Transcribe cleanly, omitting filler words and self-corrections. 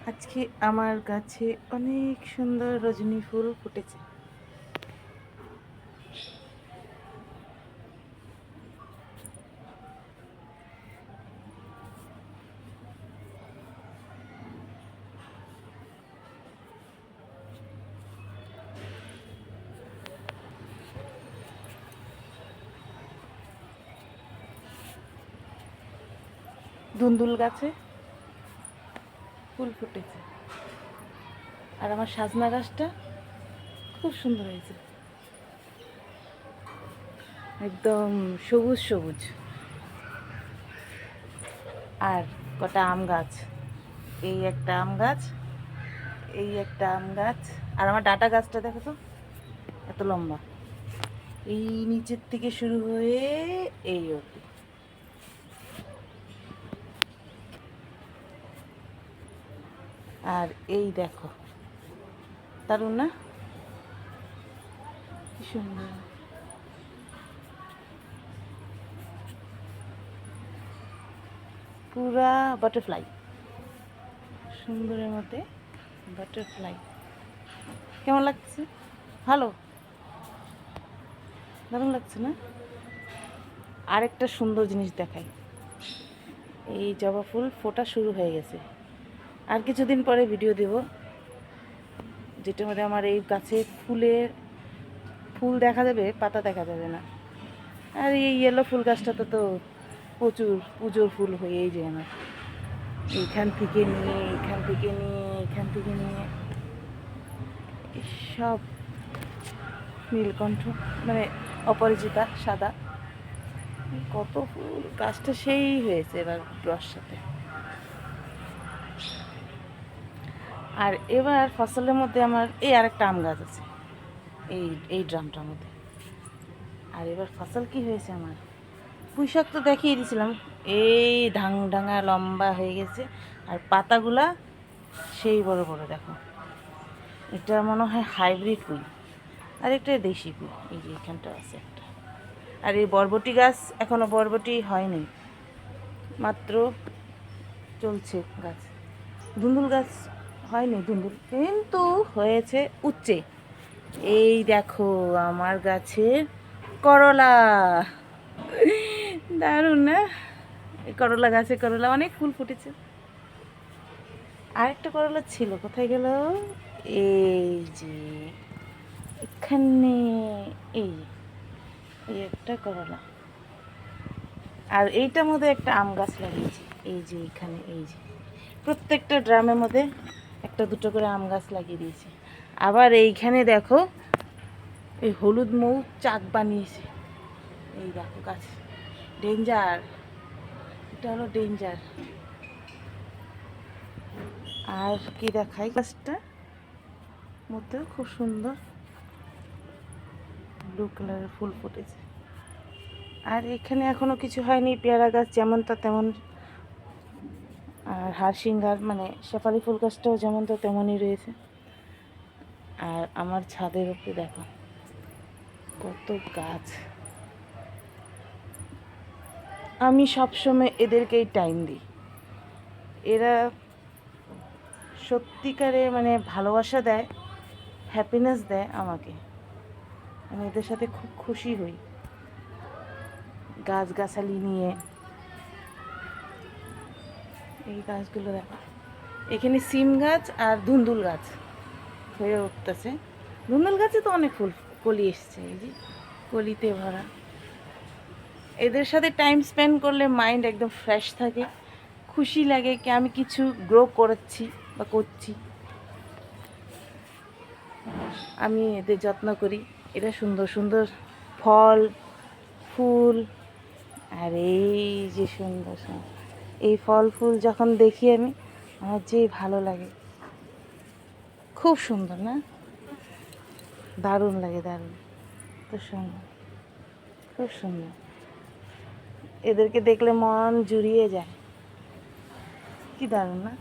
আজকে আমার গাছে অনেক সুন্দর রজনী ফুল ফুটেছে। ধুন্দুল গাছে ফুল ফুটেছে, আর আমার সাজনা গাছটা খুব সুন্দর হয়েছে, একদম সবুজ সবুজ। আর কটা আম গাছ, এই একটা আম গাছ, এই একটা আম গাছ, আর আমার ডাটা গাছটা দেখো তো এত লম্বা, এই নিচের থেকে শুরু হয়ে এই অবধি। আর এই দেখো, দারুণ না? কি সুন্দর। পুরা বাটারফ্লাই, সুন্দরের মধ্যে বাটারফ্লাই। কেমন লাগছে? ভালো, দারুণ লাগছে না? আরেকটা সুন্দর জিনিস দেখাই, এই জবা ফুল ফোটা শুরু হয়ে গেছে। আর কিছুদিন পরে ভিডিও দেব, যেটার মধ্যে আমার এই গাছে ফুল দেখা যাবে, পাতা দেখা যাবে না। আর এই ইয়েলো ফুল গাছটাতে তো প্রচুর পুজোর ফুল হয়েই যায় না। এইখান থেকে নিয়ে, এইখান থেকে নিয়ে, এইখান থেকে নিয়ে সব নীলকণ্ঠ, মানে অপরাজিতা সাদা, কত ফুল। গাছটা সেই হয়েছে এবার বর্ষাতে। আর এবার ফসলের মধ্যে আমার এই আরেকটা আম গাছ আছে, এই ড্রামটার মধ্যে। আর এবার ফসল কি হয়েছে আমার, পুঁই শাক তো দেখিয়ে দিয়েছিলাম, এই ডাঙা লম্বা হয়ে গেছে। আর পাতাগুলা সেই বড় বড়, দেখো এটা মনে হয় হাইব্রিড পুঁই, আর একটা দেশি পুঁই, এই যে এখানটা আছে একটা। আর এই বরবটি গাছ এখনো বরবটি হয়নি, মাত্র চলছে গাছ। ধুন্দুল গাছ হয়নি, ধুন্দুল কিন্তু হয়েছে উচ্চে। এই দেখো আমার গাছের করলা, দারুণ না? এই করলা গাছে করলা অনেক ফুল ফুটেছে। আরেকটা করলা ছিল, কোথায় গেল? এই যে এখানে, এই এই একটা করলা। আর এইটার মধ্যে একটা আম গাছ লাগিয়েছি, এই যে এখানে, এই যে প্রত্যেকটা ড্রামের মধ্যে একটা দুটো করে আম গাছ লাগিয়ে দিয়েছি। আবার এইখানে দেখো এই হলুদ মৌ চাক বানিয়েছে, এই দেখো গাছ, ডেঞ্জার, এটা হলো ডেঞ্জার। আর কি দেখাই, গাছটা মধ্যে খুব সুন্দর ব্লু কালারের ফুল ফুটেছে। আর এখানে এখনো কিছু হয়নি, পেয়ারা গাছ যেমনটা তেমন, আর হারসিঙ্গার মানে শেফালি ফুল গাছটাও যেমনটা তেমনই রয়েছে। আর আমার ছাদের উপরে দেখো কত গাছ। আমি সবসময় এদেরকেই টাইম দিই, এরা সত্যিকারে মানে ভালোবাসা দেয়, হ্যাপিনেস দেয় আমাকে। আমি এদের সাথে খুব খুশি হই গাছগাছালি নিয়ে। এই গাছগুলো দেখো, এখানে সিম গাছ আর ধুন্দুল গাছ হয়ে উঠতেছে। ধুন্দুল গাছে তো অনেক ফুল কলি এসছে, এই যে কলিতে ভরা। এদের সাথে টাইম স্পেন্ড করলে মাইন্ড একদম ফ্রেশ থাকে, খুশি লাগে কি আমি কিছু গ্রো করেছি বা করছি। আমি এদের যত্ন করি, এরা সুন্দর সুন্দর ফল ফুল। আর এই যে সুন্দর সুন্দর এই ফল ফুল যখন দেখি আমি, আমার যে ভালো লাগে, খুব সুন্দর না? দারুণ লাগে, দারুণ, খুব সুন্দর, খুব সুন্দর। এদেরকে দেখলে মন জুড়িয়ে যায়, কি দারুণ না?